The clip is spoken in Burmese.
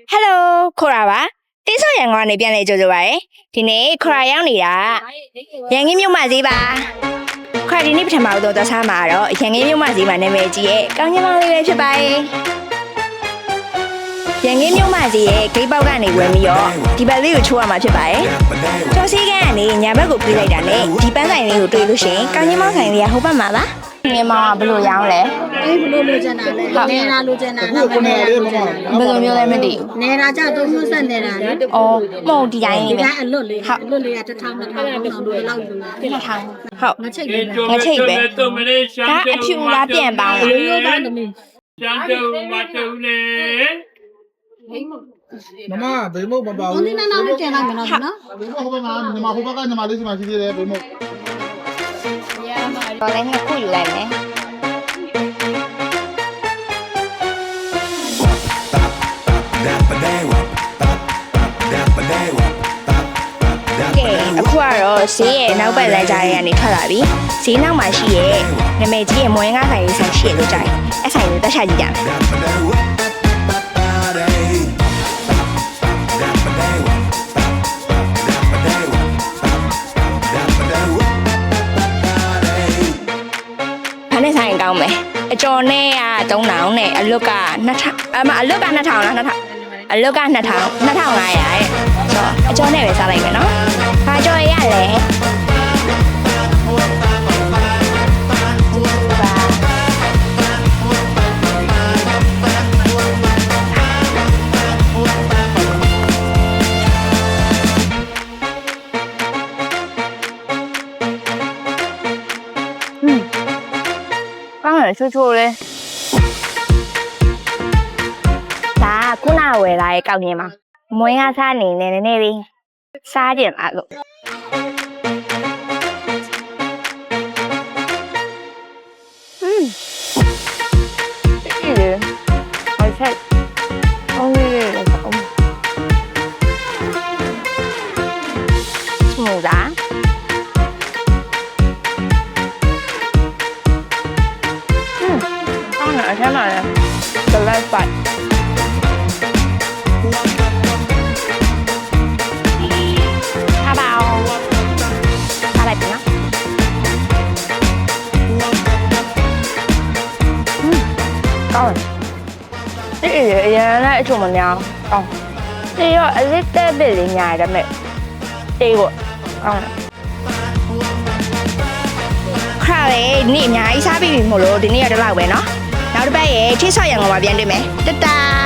Hello ခေါ်တာပါတင်းဆော့ရန်ကုန်ကနေပြန်လဲကြိုဆိုပါရယ်ဒီနေ့ခေါ်ရရောက်နေတာရန်ကင်းမြို့မဈေးပါခေါ်ဒီနေ့ပထမဦးဆုံးသွားစားမှာတော့ရန်ကင်းမြို့မဈေးမှာနာမည်ကြီးရဲ့ကောင်းကျင်းမောင်လေးပဲဖြစ်ပါရဲ့ရန်ကင်းမြို့မဈေးရဲ့ဂိတ်ပေါက်ကနေဝင်ပြီးတော့ဒီဘက်လေးကိုချိုးရမှာဖြစ်ပါရဲ့ကျော်စည်းကန်းကနေညာဘက်ကိုပြေးလိုက်တာနဲ့ဒီပန်းဆိုင်လေးကိုတွေ့လို့ရှိရင်ကောင်းကျင်းမောင်ဆိုင်လေးကဟိုဘက်မှာပါငယ်မောင်ကဘယ်လိုရောင်းလဲအေးဘလို့လိုချင်တာလဲနေရာလိုချင်တာလားမနေရာလိုချင်တာ ဘယ်လိုမျိုးလဲမသိဘူးနေရာကြတော့မျိုးဆက်နေတာလေအော်မဟုတ်ဒီတိုင်းလေးပဲအလွတ်လေးအလွတ်လေးက1000 2000 3000လို့လောက်ယူ2000ဟုတ်ငါချိတ်ပဲငါချိတ်ပဲဒါအဖြူလားပြန်ပေါင်းလားရိုးရိုးသားသမီးကျန်တုံမတုံလေမမဘေမုတ်မပါဘူးဘုန်းကြီးနာနာလေးတင်လိုက်မယ်နော်နော်ဘေမုတ်ဟိုဘက်မှာညီမဟိုဘက်ကညီမလေးစီမှာရှိသေးတယ်ဘေမုတ်တော်လည်းနှစ်ခုယူလိုက်မယ်အခုကတော့ဈေးရဲ့နောက်ဘက်လမ်းကြားရဲ့ကနေထွက်လာပြီဈေးနောက်မှာရှိရဲ့နာမည်ကြီးရဲ့မွေးငါးဆိုင်လေးဆိုင်ရှိရလို့ကြားတယ်အဲ့ဆိုင်ကိုတက်ချကြည့်ကြမယ်ဘာနဲ့ဆိုင်ကောင်းမယ်အကျော်နဲ့က3000နဲ့အလွတ်က2000အလွတ်က2000လား2000အလွတ်က2500ရဲ့အကျော်နဲ့ပဲစားလိုက်မယ်နော်ဘာကျော်ရလဲကောင်းတယ်ချိုးချိုးလေးဒါခုနဝယ်လာရဲ့ကောက်မြင်မှာမွေးငါးစားနေနေနည်းနည်းလေးစားကြင်ပါလို့ဒီလေအချက်အောင်လေးလေးအောင်စမူဒါအထက်မှာလည်း the left side ထားပါအောင်ထားလိုက်ပြီနော်ကောင်းတယ်ဒီအရင်နဲ့အချုံမများကောင်းဒီရောအလစ်တဲ့ဘစ်လေးညာရမယ်တေးကိုကောင်းတယ်ခါလေနေ့အများကြီးစားပြီးပြီမို့လို့ဒီနေ့ရတော့လောက်ပဲနော်နောက်တစ်ပတ်ရဲ့ထိဆော့ရံကုန်မှာပြန်တွေ့မယ်တတာ